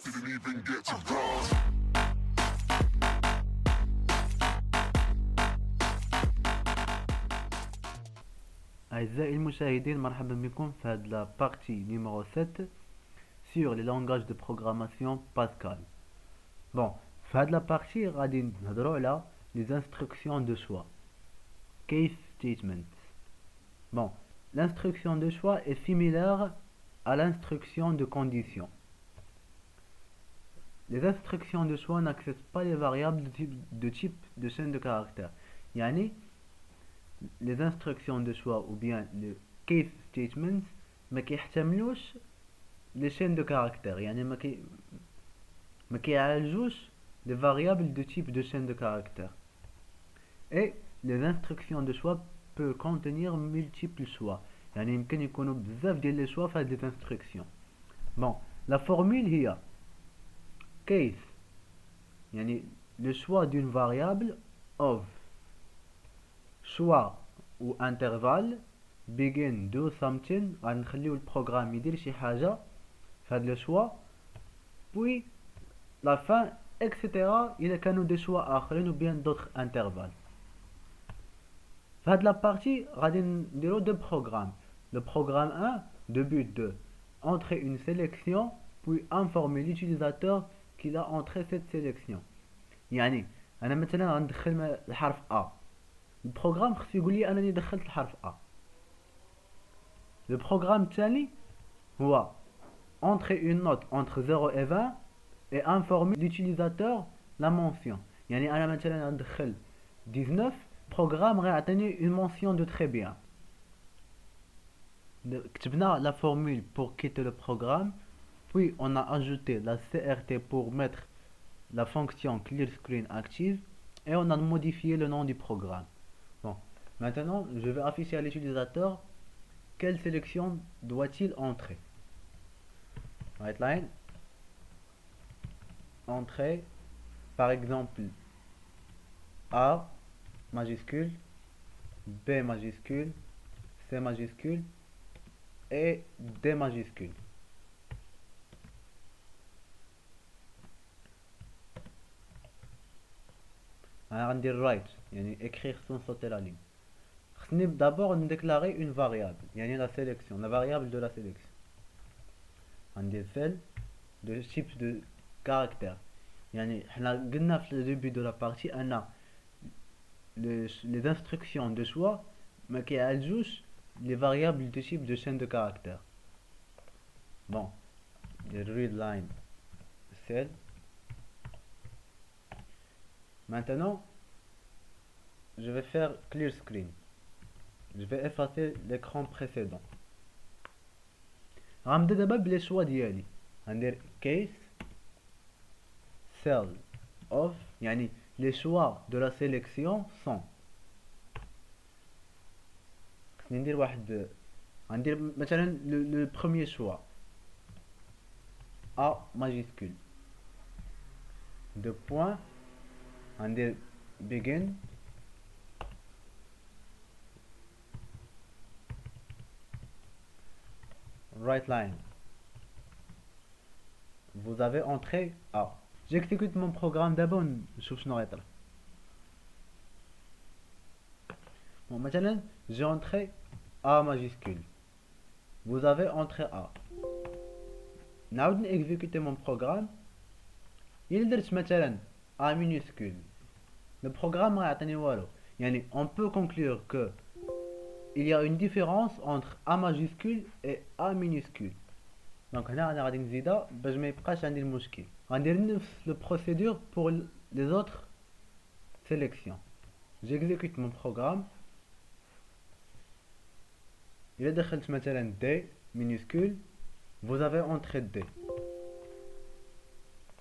Didn't even get to cross. أعزائي المشاهدين، مرحبا بكم في هاد la partie numéro 7 sur les langages de programmation Pascal. Bon, في هاد la partie غادي نهضروا على les instructions de choix, case statements. Bon, l'instruction de choix est similaire à l'instruction de condition. Les instructions de choix n'acceptent pas les variables de type de chaîne de caractères. يعني les instructions de choix ou bien le case statements ما كيحتملوش les chaînes de caractères. يعني ما كيعالجوش les variables de type de chaîne de caractères. Et les instructions de choix peuvent contenir multiples choix. يعني يمكن يكونوا بزاف ديال les choix في هاد les instructions. Bon, la formule هي case يعني le choix d'une variable of choix ou intervalle begin do something. غنخليو البروغرام يدير شي حاجه في هاد لو شوا puis la fin etc. الا كانوا دي شوا اخرين ou bien d'autres intervalles. في هاد لا بارتي غادي نديرو دو بروغرام. Le programme 1 de but de entrer une sélection puis informer l'utilisateur qu'il a entré cette sélection. يعني انا مثلا غندخل الحرف A. البروغرام خصو يقول لي انني دخلت الحرف A. Le programme الثاني هو entrer une note entre 0 et 20 et informer l'utilisateur la mention. يعني انا مثلا غندخل 19 programme غيعطيني une mention de très bien. كتبنا la formule pour quitter le programme, puis on a ajouté la CRT pour mettre la fonction clear screen active et on a modifié le nom du programme. Bon, maintenant je vais afficher à l'utilisateur quelle sélection doit-il entrer. Right line, entrer par exemple A majuscule, B majuscule, C majuscule et D majuscule. On dit write, يعني écrire sans sauter la ligne. خصني d'abord déclarer une variable, يعني la sélection, la variable de la sélection. On dit celle de type de caractère. يعني حنا قلنا في le début de la partie أن les instructions de choix ما كيعالجوش les variables de type de chaîne de caractère. Bon, le read line cell. Maintenant, je vais faire clear screen. Je vais effacer l'écran précédent. غنبدا دابا بلي شوا ديالي. غندير case cell of يعني les choix de la sélection sont. خصني ندير واحد غندير مثلا le premier choix A majuscule. Deux points. غندير begin right line. Vous avez entré A. J'exécute mon programme d'abord نشوف شنو غيطرا. Bon, مثلا j'ai entré A majuscule. Vous avez entré A. نعاود نexécuter mon programme. إلا درت مثلا A minuscule, le programme غيعطيني والو. يعني on peut conclure que il y a une différence entre A majuscule et A minuscule. Donc هنا انا غادي نزيدها باش ما يبقاش عندي المشكل. غندير نفس le procédure pour les autres sélections. J'exécute mon programme. إلا دخلت مثلا D minuscule, vous avez entré D.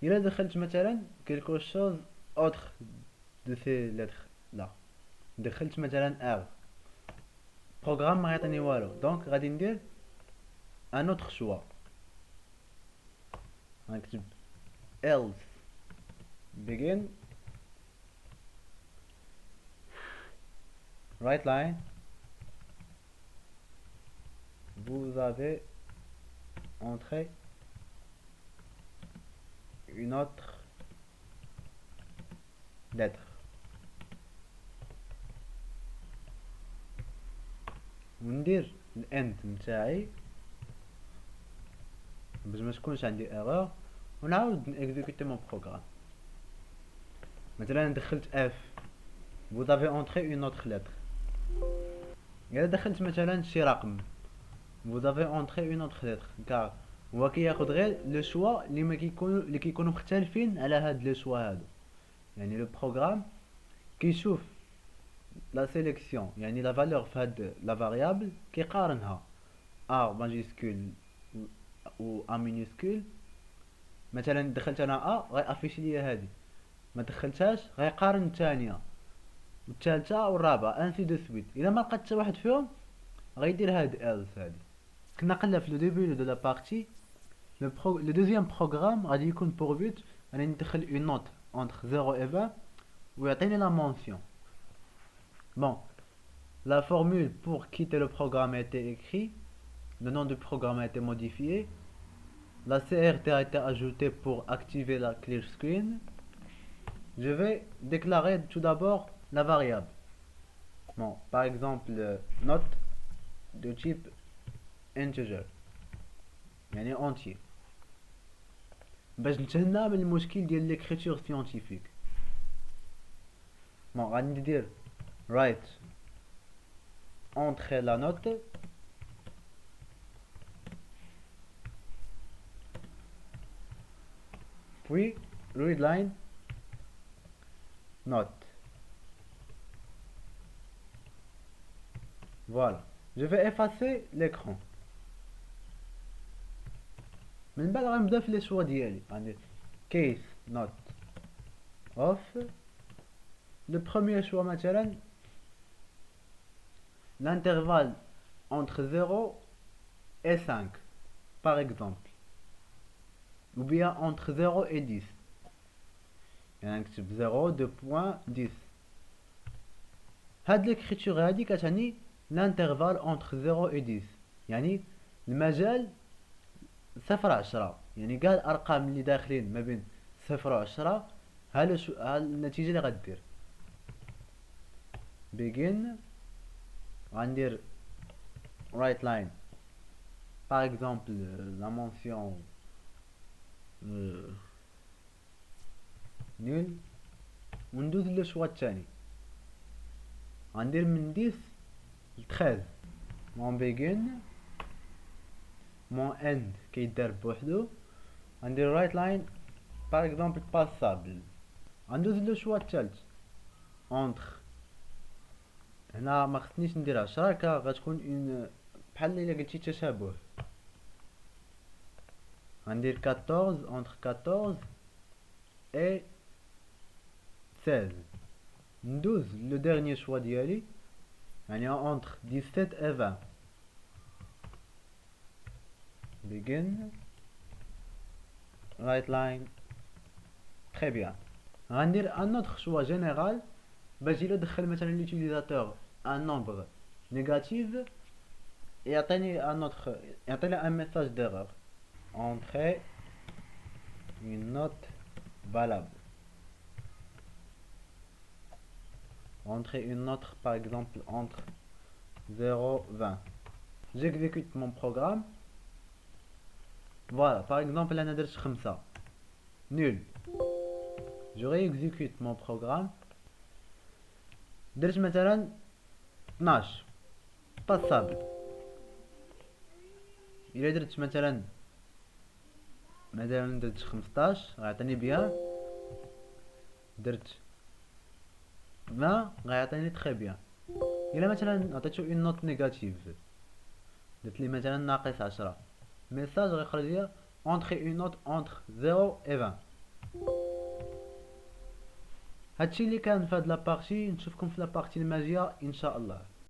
إلا دخلت مثلا quelque chose autre de ces lettres là, دخلت مثلا R, programme ما يعطيني والو. donc غادي ندير un autre choix. غنكتب else begin right line. Vous avez entré une autre lettre. وندير الاند نتاعي باش ما تكونش عندي ايرور ونعاود نيكزيكوتي مون بروغرام. مثلا دخلت اف vous avez entré une autre lettre. الا دخلت مثلا شي رقم vous avez entré une autre lettre كار هو كياخد غير لو شوا اللي كيكونوا مختلفين على هاد لو شوا هادو. يعني لو بروغرام كيشوف لا سيليكسيون يعني لا فالور في هاد لا فاريابل كيقارنها ا ماجيسكول و ا مينيسكول. مثلا دخلت انا ا غيافيش ليا هادي، ما دخلتهاش غيقارن الثانيه والثالثه والرابعه انسي دو سويت. الا ما لقات حتى واحد فيهم غيدير هاد ايلس هادي. كنا قلنا في لو ديبي دو لا بارتي لو دوزيام بروغرام غادي يكون بور بوت انني ندخل اون نوت انتر 0 و 20 ويعطيني لا مونسيون. Bon, la formule pour quitter le programme a été écrite, le nom du programme a été modifié, la CRT a été ajoutée pour activer la clear screen. Je vais déclarer tout d'abord la variable. Bon, par exemple, note de type integer, يعني entier. باش نتهنى من المشكل ديال l'écriture scientifique. Bon, غادي ندير write entrer la note puis readline note. Voilà, je vais effacer l'écran. من بعد غنبدا في لي شوا ديالي غندير case not off. Le premier choix مثلا l'intervalle entre 0 et 5 par exemple, ou bien entre 0 et 10. يعني نكتب 0 2.10. هاد l'écriture هادي كتعني l'intervalle entre 0 et 10 يعني المجال 0 10. يعني كاع الارقام اللي داخلين ما بين 0 و 10 ها النتيجه اللي غدير. begin غندير write line par exemple la mention nul وندوز للشوا الثاني غندير من 10 ل 13. mon begin mon end كيدار بوحدو غندير write line par exemple passable. غندوز للشوا الثالث entre هنا ما خصنيش ندير 10 غتكون اون بحال الا قلتي تشابه. غندير 14 entre 14 et 16. ندوز لو ديرنيي شوا ديالي يعني entre 17 et 20. begin write line très bien. غندير un autre choix général باش الا دخل مثلا l'utilisateur un nombre négatif يعطيني un message d'erreur. entrer une note valable. entrer une note par exemple entre 0 et 20. j'exécute mon programme. voilà, par exemple انا درت 5 nul. je réexécute mon programme. درت مثلا 12 passable. الا درت مثلا درت 15 غيعطيني بيان. درت 20 غيعطيني تري بيان. الا مثلا عطيتو اون نوت نيجاتيف درت لي مثلا ناقص 10 ميساج غيخرج ليا entrer une note entre 0 et 20. هادشي اللي كان في هاد لابارتي. نشوفكم في لابارتي الماجيه ان شاء الله.